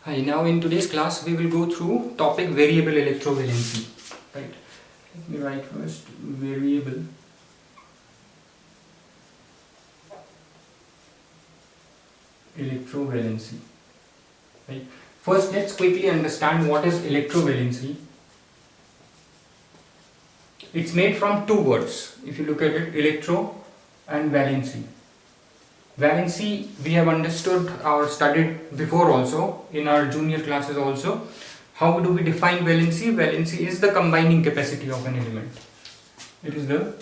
Hi, now in today's class we will go through topic variable electrovalency. Right. Let me write first variable electrovalency. Right. First, let's quickly understand what is electrovalency. It's made from two words. If you look at it, electro and valency. Valency we have understood or studied before also in our junior classes also. How do we define valency? Valency is the combining capacity of an element. It is the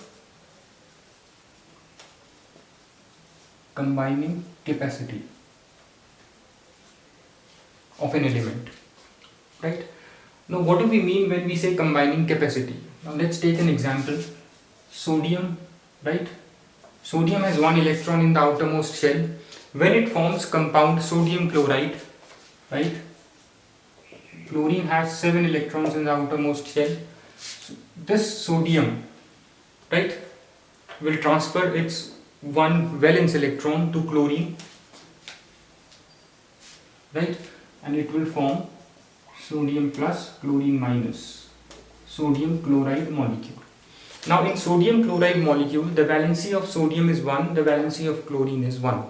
combining capacity of an element. Right? Now what do we mean when we say combining capacity? Now let's take an example. Sodium, right? Sodium has one electron in the outermost shell. When it forms compound sodium chloride, right? Chlorine has 7 electrons in the outermost shell. So this sodium, right, will transfer its one valence electron to chlorine, right, and it will form sodium plus chlorine minus sodium chloride molecule. Now in sodium chloride molecule, the valency of sodium is 1, the valency of chlorine is 1.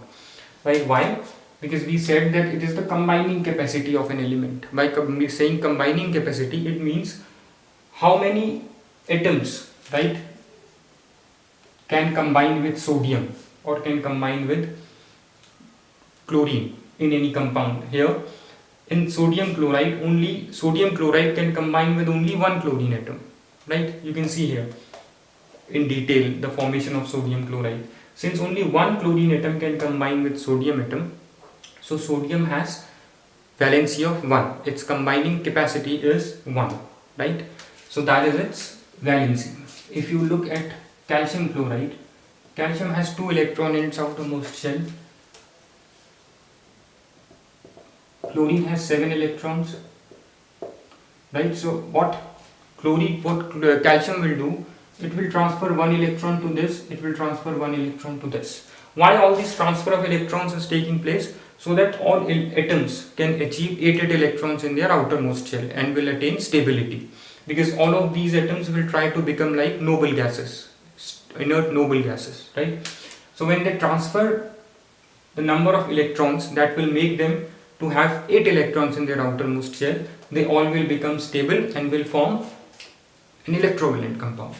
Right? Why? Because we said that it is the combining capacity of an element. By saying combining capacity, it means how many atoms, right, can combine with sodium or can combine with chlorine in any compound. Here in sodium chloride, only sodium chloride can combine with only one chlorine atom. Right? You can see here in detail the formation of sodium chloride. Since only one chlorine atom can combine with sodium atom, so sodium has valency of 1. Its combining capacity is 1, right? So that is its valency. If you look at calcium chloride, calcium has 2 electrons in its outermost shell. Chlorine has 7 electrons, right? So what calcium will do, it will transfer 1 electron to this, it will transfer 1 electron to this. Why all this transfer of electrons is taking place? So that all atoms can achieve 8 electrons in their outermost shell and will attain stability. Because all of these atoms will try to become like noble gases, inert noble gases, right? So when they transfer the number of electrons that will make them to have 8 electrons in their outermost shell, they all will become stable and will form an electrovalent compound.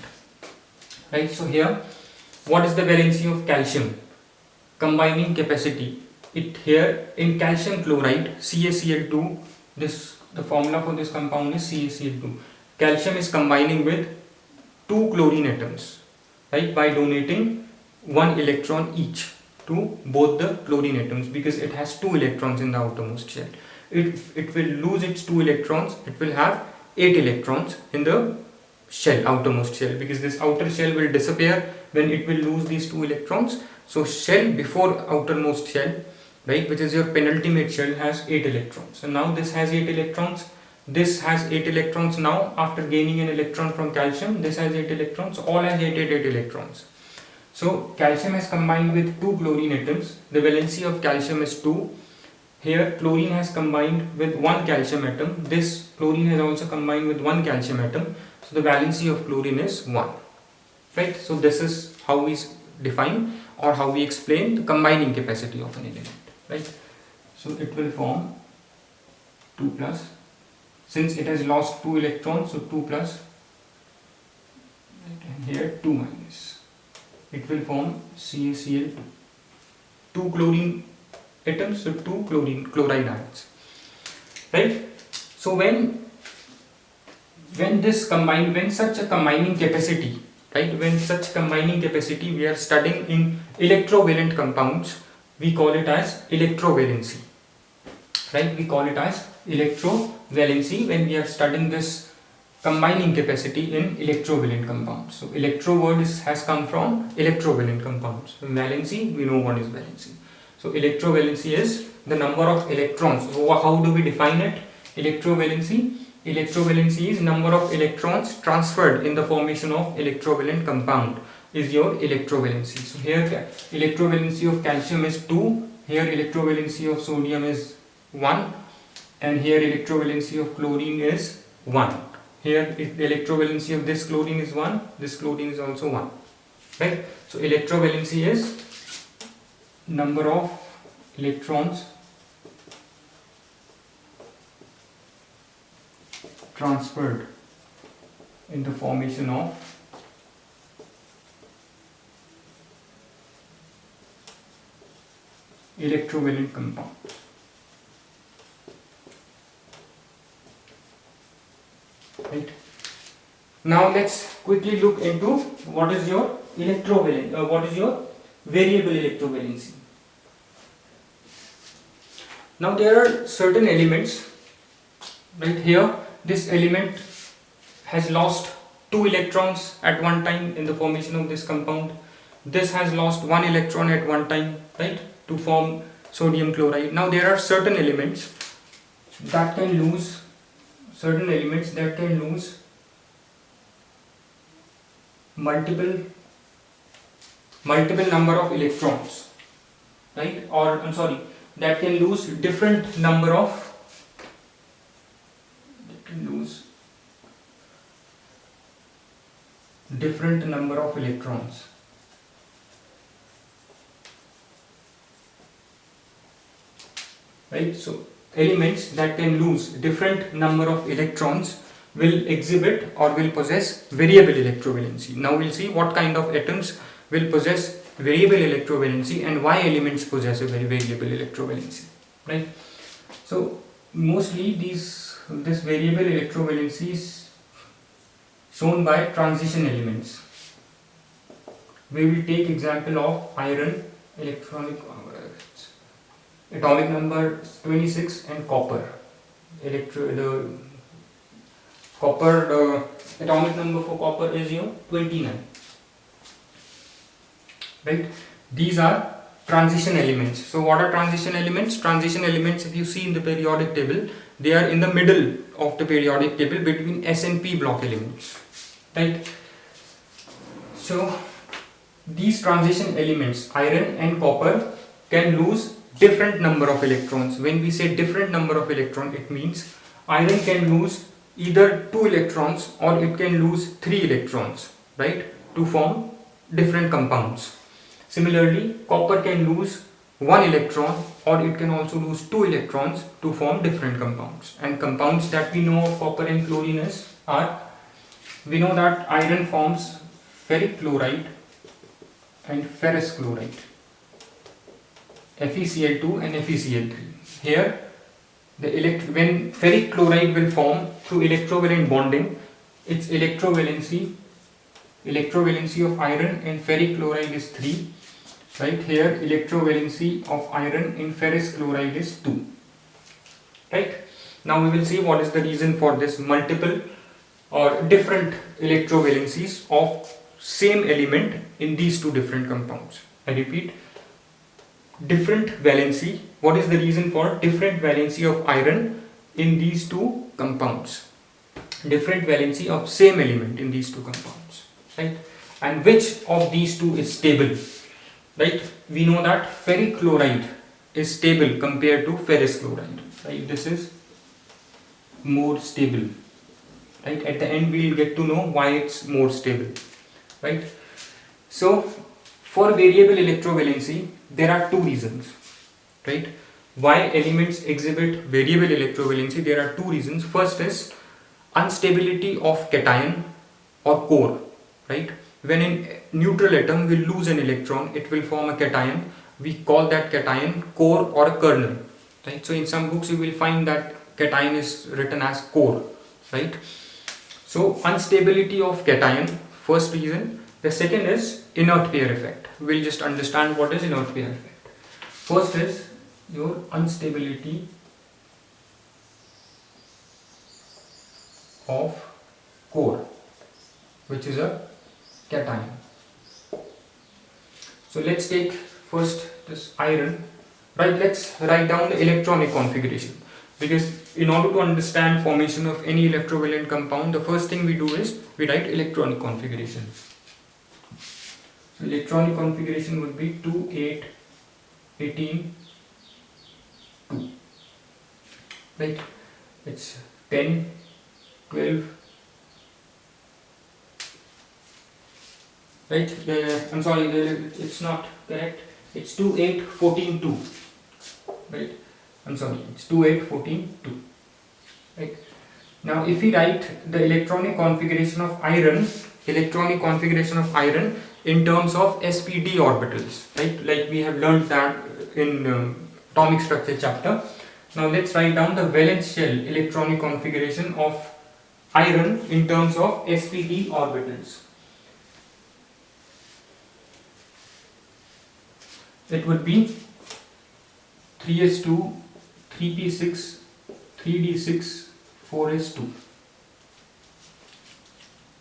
Right, so here what is the valency of calcium? Combining capacity. It here in calcium chloride CaCl2, the formula for this compound is CaCl2. Calcium is combining with 2 chlorine atoms, right, by donating 1 electron each to both the chlorine atoms, because it has 2 electrons in the outermost shell. It will lose its 2 electrons, it will have 8 electrons in the shell, outermost shell, because this outer shell will disappear when it will lose these 2 electrons. So shell before outermost shell, right, which is your penultimate shell, has 8 electrons. And now this has 8 electrons, this has 8 electrons. Now after gaining an electron from calcium, this has 8 electrons, all has 8 electrons. So calcium has combined with 2 chlorine atoms, the valency of calcium is 2. Here chlorine has combined with 1 calcium atom, this chlorine has also combined with 1 calcium atom. So the valency of chlorine is 1, right? So this is how we define or how we explain the combining capacity of an element, right? So it will form 2 plus, since it has lost 2 electrons, so 2 plus, right, and here 2 minus, it will form CaCl2, 2 chlorine atoms, so 2 chloride ions, right? So when such a combining capacity, right, when such combining capacity we are studying in electrovalent compounds, we call it as electrovalency, right? We call it as electrovalency when we are studying this combining capacity in electrovalent compounds. So electro word has come from electrovalent compounds. So valency, we know what is valency. So electrovalency is the number of electrons. So how do we define it? Electrovalency is number of electrons transferred in the formation of electrovalent compound is your electrovalency. So here electrovalency of calcium is 2, here electrovalency of sodium is 1, and here electrovalency of chlorine is 1. Here if the electrovalency of this chlorine is 1, this chlorine is also 1, right? So electrovalency is number of electrons transferred in the formation of electrovalent compound. Right. Now let's quickly look into what is your what is your variable electrovalency. Now there are certain elements, right? Here this element has lost 2 electrons at one time in the formation of this compound. This has lost 1 electron at one time, right, to form sodium chloride. Now there are certain elements that can lose multiple number of electrons, right? Or I'm sorry, that can lose different number of electrons. Right? So elements that can lose different number of electrons will exhibit or will possess variable electrovalency. Now we'll see what kind of atoms will possess variable electrovalency and why elements possess a very variable electrovalency. Right? So mostly this variable electrovalency is shown by transition elements. We will take example of iron, atomic number 26, and copper. The atomic number for copper is 29. Right? These are transition elements. So what are transition elements? Transition elements, if you see in the periodic table, they are in the middle of the periodic table between S and P block elements. Right? So these transition elements, iron and copper, can lose different number of electrons. When we say different number of electrons, it means iron can lose either 2 electrons or it can lose 3 electrons, right, to form different compounds. Similarly, copper can lose 1 electron or it can also lose 2 electrons to form different compounds. And compounds that we know of copper and chlorine are, we know that iron forms ferric chloride and ferrous chloride, FeCl2 and FeCl3. Here, when ferric chloride will form through electrovalent bonding, its electrovalency of iron and ferric chloride is 3. Right? Here, electrovalency of iron in ferrous chloride is 2. Right? Now we will see what is the reason for this multiple or different electrovalencies of same element in these two different compounds. I repeat, different valency. What is the reason for different valency of iron in these two compounds? Different valency of same element in these two compounds, right? And which of these two is stable, right? We know that ferric chloride is stable compared to ferrous chloride, right? This is more stable, right? At the end we will get to know why it's more stable, right? So for variable electrovalency, there are 2 reasons, right? Why elements exhibit variable electrovalency? There are 2 reasons. First is instability of cation or core, right? When a neutral atom will lose an electron, it will form a cation. We call that cation core or a kernel, right? So in some books you will find that cation is written as core, right? So instability of cation, first reason. The second is inert pair effect. We'll just understand what is inert pair effect. First is your instability of core, which is a cation. So let's take first this iron, right? Let's write down the electronic configuration, because in order to understand formation of any electrovalent compound, the first thing we do is we write electronic configuration. So electronic configuration would be 2, 8, 18, 2. right? It's 10, 12, right? I'm sorry, it's not correct. It's 2, 8, 14, 2, right? I'm sorry, it's 2, 8, 14, 2, right? Now if we write the electronic configuration of iron in terms of sp_d orbitals, right? Like we have learned that in atomic structure chapter. Now let's write down the valence shell electronic configuration of iron in terms of sp_d orbitals. It would be 3s2, 3p6, 3d6, 4s2,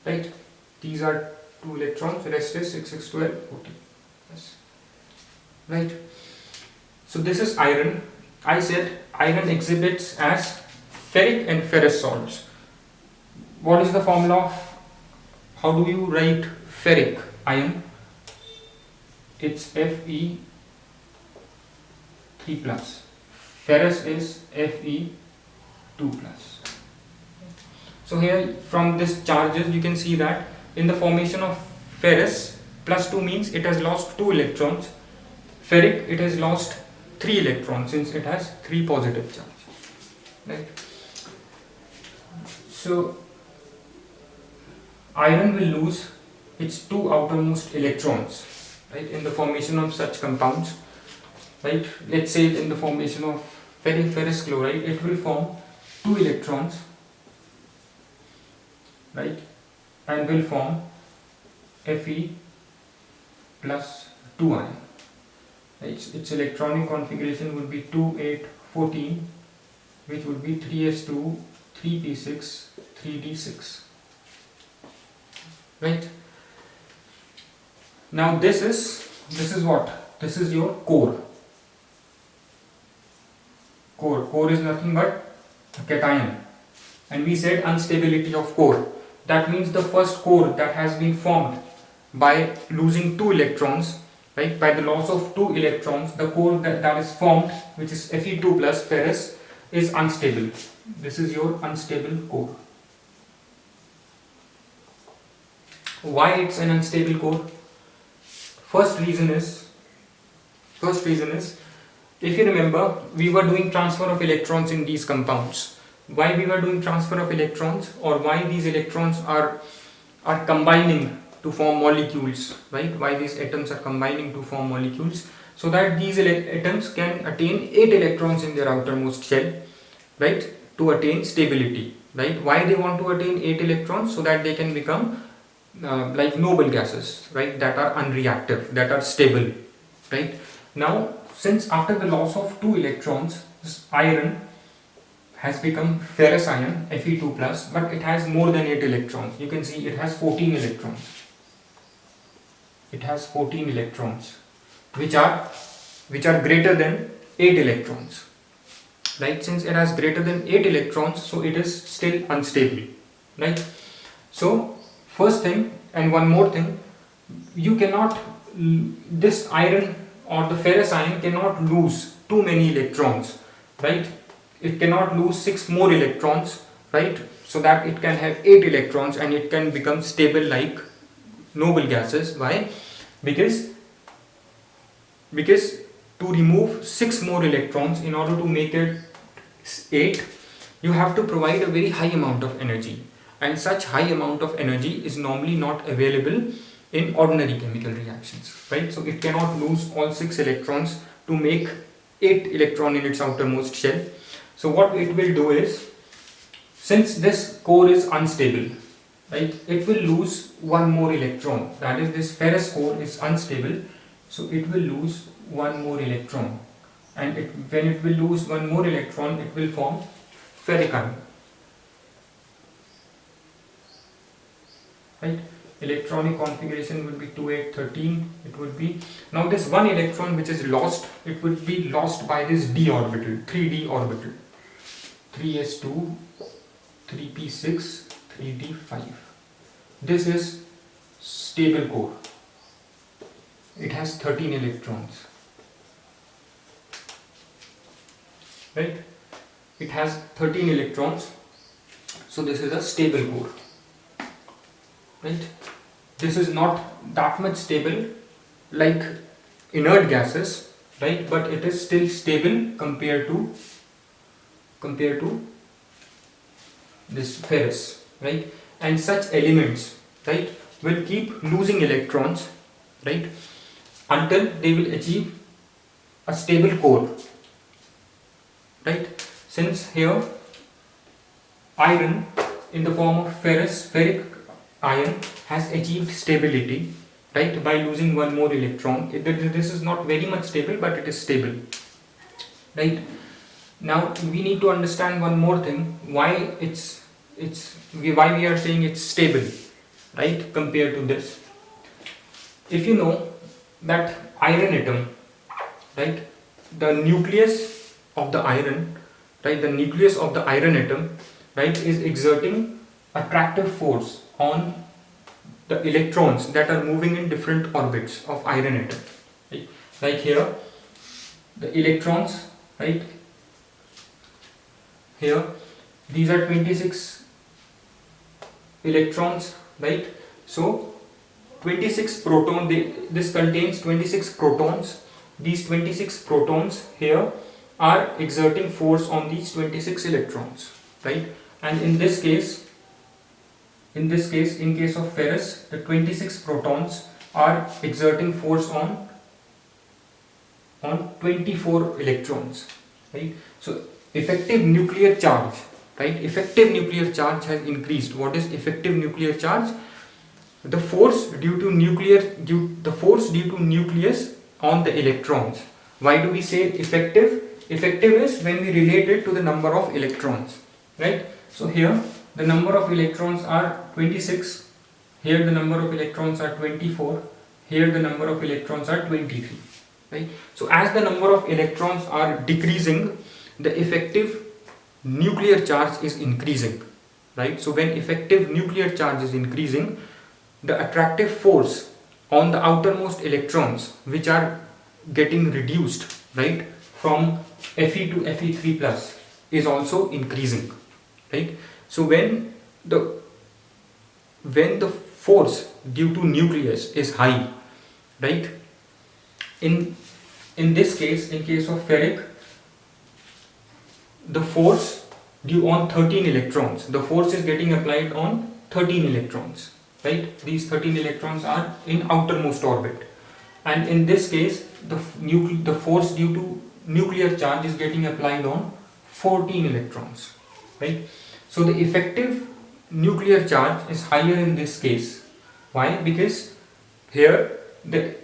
right? These are 2 electrons, rest is 6, 6, 12, 14. Yes. Right? So this is iron. I said iron exhibits as ferric and ferrous salts. What is the formula of, how do you write ferric ion? It's Fe 3 plus. Ferrous is Fe 2 plus. So here from this charges you can see that in the formation of ferrous, plus 2 means it has lost 2 electrons. Ferric, it has lost 3 electrons since it has 3 positive charges. Right? So iron will lose its 2 outermost electrons, right, in the formation of such compounds. Right? Let's say in the formation of ferrous chloride, it will form 2 electrons, right, and will form Fe plus 2 ion. Its electronic configuration would be 2, 8, 14, which would be 3s2, 3p6, 3d6. Right? Now this is what? This is your core. Core is nothing but a cation. And we said unstability of core. That means the first core that has been formed by losing 2 electrons, right, by the loss of 2 electrons, the core that is formed, which is Fe2 plus ferrous, is unstable. This is your unstable core. Why it's an unstable core? First reason is, if you remember, we were doing transfer of electrons in these compounds. Why we were doing transfer of electrons, or why these electrons are combining to form molecules, right? Why these atoms are combining to form molecules, so that these atoms can attain 8 electrons in their outermost shell, right, to attain stability, right? Why they want to attain 8 electrons? So that they can become like noble gases, right, that are unreactive, that are stable, right? Now since after the loss of 2 electrons, this iron has become ferrous ion, Fe2 plus, but it has more than 8 electrons. You can see it has 14 electrons. It has 14 electrons, which are greater than 8 electrons, right? Since it has greater than 8 electrons, so it is still unstable, right? So first thing, and one more thing, you cannot, this iron or the ferrous ion cannot lose too many electrons, right? It cannot lose 6 more electrons, right, so that it can have 8 electrons and it can become stable like noble gases. Why? Because to remove 6 more electrons in order to make it 8, you have to provide a very high amount of energy, and such high amount of energy is normally not available in ordinary chemical reactions, right? So it cannot lose all 6 electrons to make 8 electron in its outermost shell. So what it will do is, since this core is unstable, right, it will lose 1 more electron. That is, this ferrous core is unstable, so it will lose 1 more electron, and when it will lose 1 more electron, it will form ferric ion, right? Electronic configuration will be 2, 8, 13. It would be, now this 1 electron which is lost, it would be lost by this d orbital, 3d orbital, 3s2, 3p6, 3d5. This is stable core. It has 13 electrons, right? it has 13 electrons, so this is a stable core, right? This is not that much stable like inert gases, right? But it is still stable compared to this ferrous, right? And such elements, right, will keep losing electrons, right, until they will achieve a stable core, right? Since here iron in the form of ferric iron has achieved stability, right, by losing one more electron. This is not very much stable, but it is stable, right? Now we need to understand one more thing, why why we are saying it's stable, right, compared to this. If you know that iron atom, right, the nucleus of the iron, right, the nucleus of the iron atom, right, is exerting attractive force on the electrons that are moving in different orbits of iron atom, right? Like here the electrons, right, here these are 26 electrons, right? So 26 proton, this contains 26 protons. These 26 protons here are exerting force on these 26 electrons, right? And in case of ferrous, the 26 protons are exerting force on 24 electrons, right? So effective nuclear charge, right? Effective nuclear charge has increased. What is effective nuclear charge? The force due to nucleus on the electrons. Why do we say effective? Effective is when we relate it to the number of electrons, right? So here the number of electrons are 26, here the number of electrons are 24, here the number of electrons are 23, right? So as the number of electrons are decreasing, the effective nuclear charge is increasing, right? So when effective nuclear charge is increasing, the attractive force on the outermost electrons, which are getting reduced, right, from Fe to Fe3 plus, is also increasing, right? So when the force due to nucleus is high, right, in this case, in case of ferric, the force due on 13 electrons, the force is getting applied on 13 electrons, right? These 13 electrons are in outermost orbit, and in this case the force due to nuclear charge is getting applied on 14 electrons, right? So the effective nuclear charge is higher in this case. Why? Because here the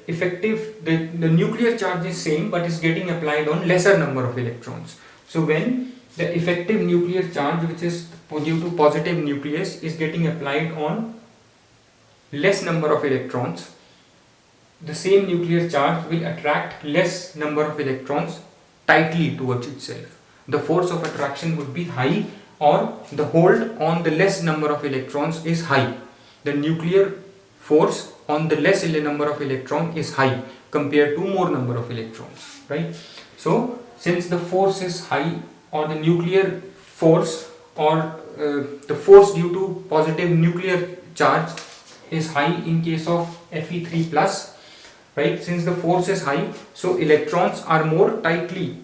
nuclear charge is same, but is getting applied on lesser number of electrons. So when the effective nuclear charge, which is due to positive nucleus, is getting applied on less number of electrons, the same nuclear charge will attract less number of electrons tightly towards itself. The force of attraction would be high, or the hold on the less number of electrons is high. The nuclear force on the less number of electrons is high compared to more number of electrons, right? So since the force is high, or the nuclear force, or the force due to positive nuclear charge is high in case of Fe3 plus, right? Since the force is high, so electrons are more tightly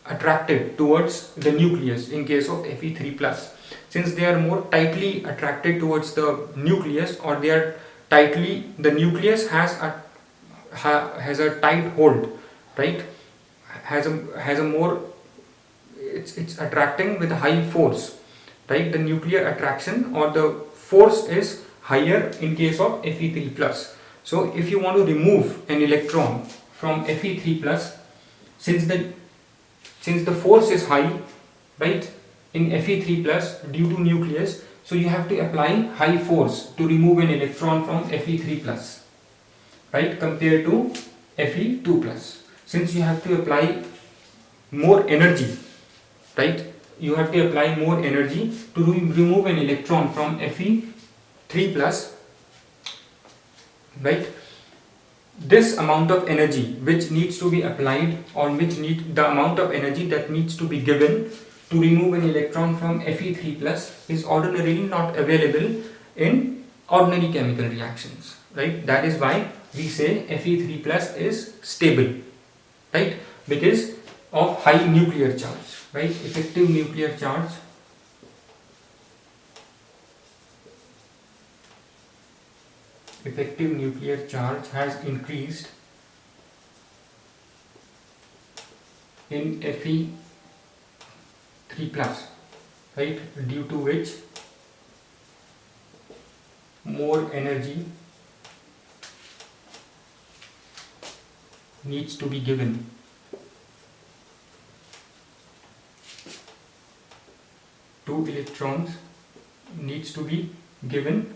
attracted towards the nucleus in case of Fe3 plus. Since they are more tightly attracted towards the nucleus, or they are tightly, the nucleus has a tight hold, right? Has a more, it's attracting with a high force, right? The nuclear attraction or the force is higher in case of Fe3 plus. So if you want to remove an electron from Fe3 plus, since the force is high, right, in Fe3 plus due to nucleus, so you have to apply high force to remove an electron from Fe3 plus, right, compared to Fe2 plus. Since you have to apply more energy, right, you have to apply more energy to remove an electron from Fe3 plus, right? This amount of energy which needs to be applied, or the amount of energy that needs to be given to remove an electron from Fe3 plus is ordinarily not available in ordinary chemical reactions, right? That is why we say Fe3 plus is stable, right? Because of high nuclear charge, right? Effective nuclear charge has increased in Fe3 plus, right? Due to which more energy needs to be given to electrons needs to be given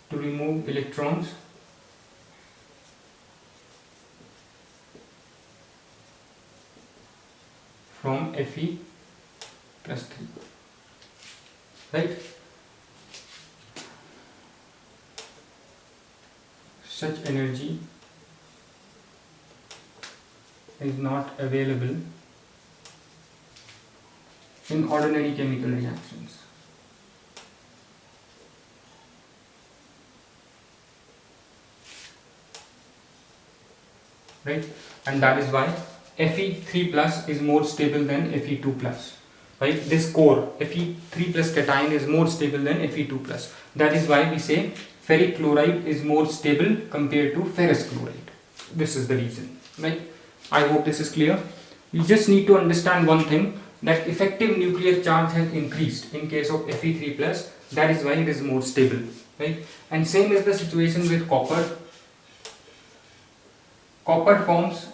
to remove electrons from Fe plus 3, right? Such energy is not available in ordinary chemical reactions. Right? And that is why Fe3 plus is more stable than Fe2 plus. Right? This core Fe3 plus cation is more stable than Fe2 plus. That is why we say ferric chloride is more stable compared to ferrous chloride. This is the reason. Right? I hope this is clear. You just need to understand one thing, that effective nuclear charge has increased in case of Fe3 plus. That is why it is more stable. Right? And same is the situation with copper. Copper forms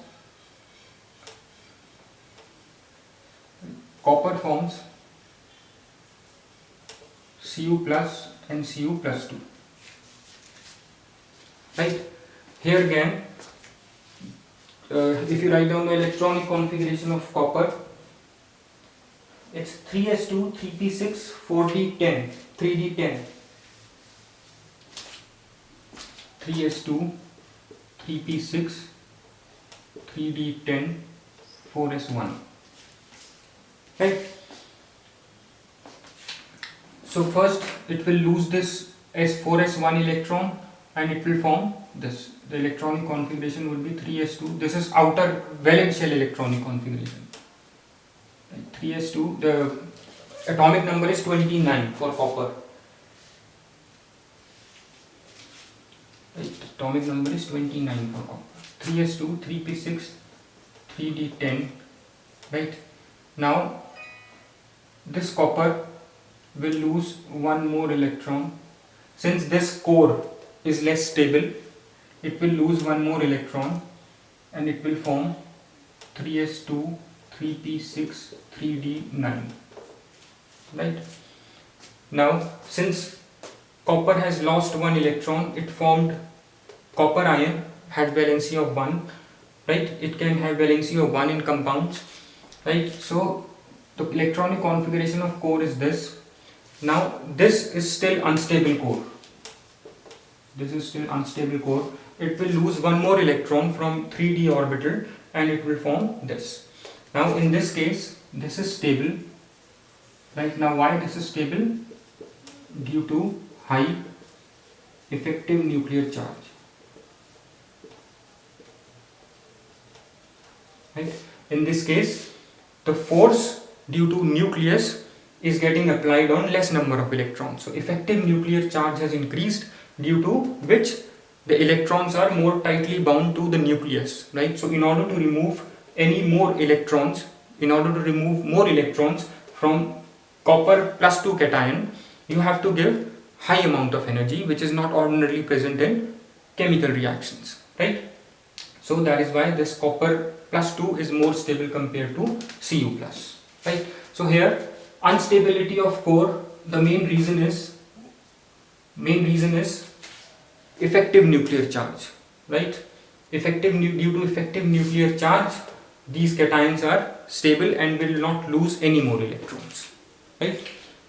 Cu plus and Cu plus 2. Right? Here again, if you write down the electronic configuration of copper, it's 3s2, 3p6, 4d10, 3d10. 3s2, 3p6, 3d10, 4s1. Right? So first it will lose this s4s1 electron and it will form this. The electronic configuration will be 3s2. This is outer valence shell electronic configuration. 3s2, the atomic number is 29 for copper. Right. Atomic number is 29 for copper. 3s2, 3p6, 3d10. Right. Now this copper will lose one more electron. Since this core is less stable, it will lose one more electron and it will form 3s2, 3p6, 3d9. Right? Now since copper has lost one electron, it formed copper ion, had valency of 1. Right? It can have valency of 1 in compounds. Right? So the electronic configuration of core is this. Now this is still unstable core. This is still unstable core. It will lose one more electron from 3d orbital and it will form this. Now in this case, this is stable. Right? Now why this is stable? Due to high effective nuclear charge. Right? In this case, the force due to nucleus is getting applied on less number of electrons. So effective nuclear charge has increased, due to which the electrons are more tightly bound to the nucleus. Right? So in order to remove more electrons from copper plus 2 cation, you have to give high amount of energy, which is not ordinarily present in chemical reactions. Right? So that is why this copper plus 2 is more stable compared to Cu plus. Right? So here instability of core, the main reason is effective nuclear charge. Right? Due to effective nuclear charge, these cations are stable and will not lose any more electrons. Right?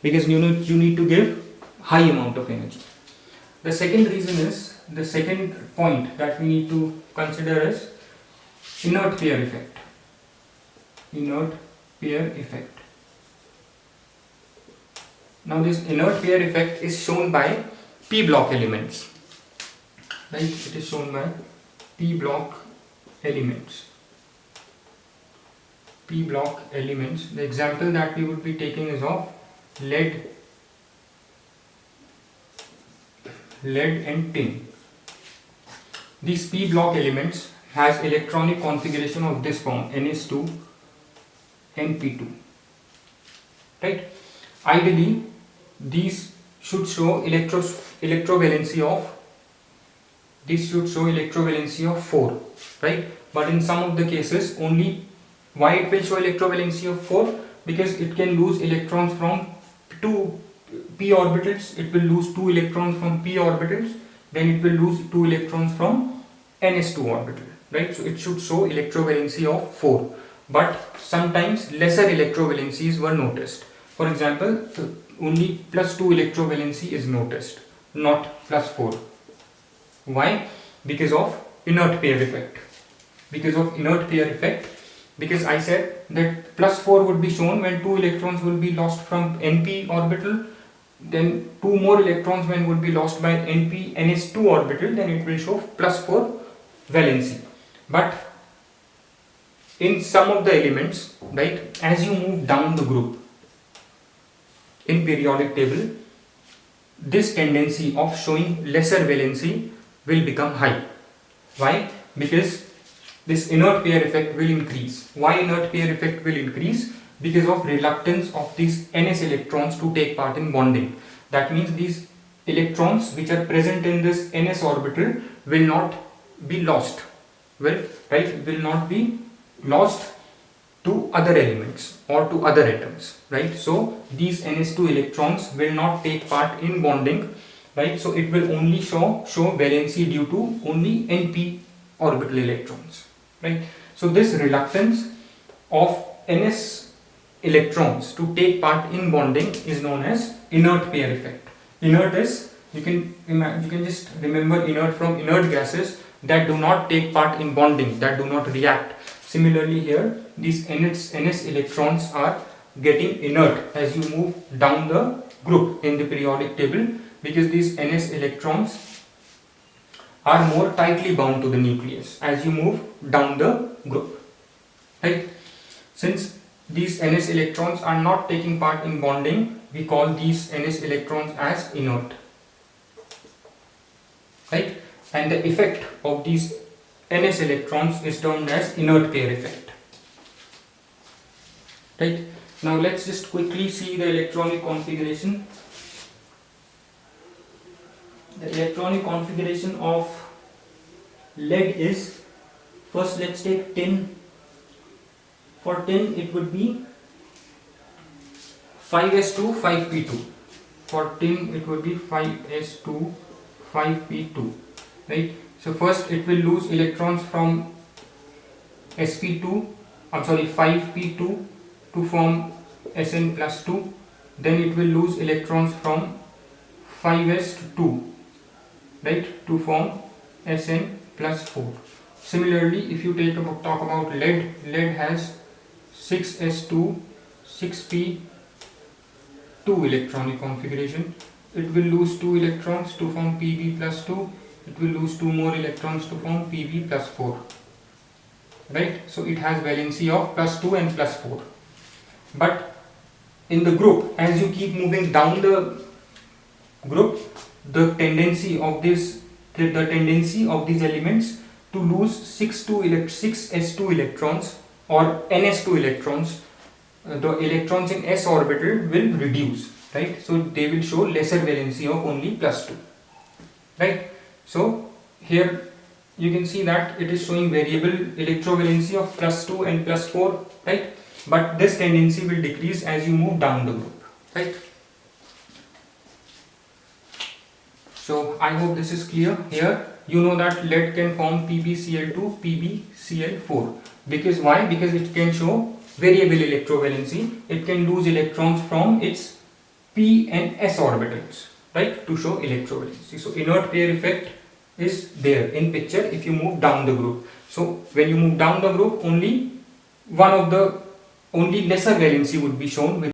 Because you need to give high amount of energy. The second point that we need to consider is inert pair effect. Inert pair effect. Now this inert pair effect is shown by p block elements, right? It is shown by p block elements. P block elements. The example that we would be taking is of lead and tin. These p block elements has electronic configuration of this form, Ns2 Np2, right? Ideally these should show electrovalency of 4, right? But in some of the cases only. Why it will show electrovalency of 4? Because it can lose electrons from 2 p orbitals. It will lose 2 electrons from p orbitals, then it will lose 2 electrons from ns2 orbital, right? So it should show electrovalency of 4, but sometimes lesser electrovalencies were noticed. For example, only +2 electrovalency is noticed, not +4. Why? Because of inert pair effect. Because I said that +4 would be shown when 2 electrons will be lost from np orbital, then 2 more electrons when would be lost by ns2 orbital, then it will show +4 valency. But in some of the elements, right, as you move down the group in periodic table, this tendency of showing lesser valency will become high. Why? Because this inert pair effect will increase. Why inert pair effect will increase? Because of reluctance of these ns electrons to take part in bonding. That means these electrons which are present in this ns orbital will not be lost. Will not be lost to other elements or to other atoms, right? So these ns2 electrons will not take part in bonding, right? So it will only show valency due to only np orbital electrons, right? So this reluctance of ns electrons to take part in bonding is known as inert pair effect. Inert is, you can just remember inert from inert gases that do not take part in bonding, that do not react. Similarly here, these ns electrons are getting inert as you move down the group in the periodic table, because these ns electrons are more tightly bound to the nucleus as you move down the group, right? Since these ns electrons are not taking part in bonding, we call these ns electrons as inert, right? And the effect of these ns electrons is termed as inert pair effect, right? Now let's just quickly see the electronic configuration. The electronic configuration of lead is, first let's take tin. For tin it would be 5s2 5p2. For tin it would be 5s2 5p2, right? So first it will lose electrons from sp2 5p2 to form Sn plus 2, then it will lose electrons from 5s2, right, to form Sn plus 4. Similarly, if you talk about lead has 6s2 6p2 electronic configuration. It will lose 2 electrons to form Pb plus 2. It will lose 2 more electrons to form Pb plus 4, right? So it has valency of plus 2 and plus 4. But in the group, as you keep moving down the group, the tendency of these elements to lose 6s2 electrons or ns2 electrons, the electrons in s orbital will reduce, right? So they will show lesser valency of only plus 2, right? So here you can see that it is showing variable electrovalency of plus 2 and plus 4, right? But this tendency will decrease as you move down the group, right? So I hope this is clear. Here you know that lead can form PbCl2, PbCl4. Because why? Because it can show variable electrovalency. It can lose electrons from its p and s orbitals, right, to show electrovalency. So inert pair effect is there in picture if you move down the group. So when you move down the group, only lesser valency would be shown with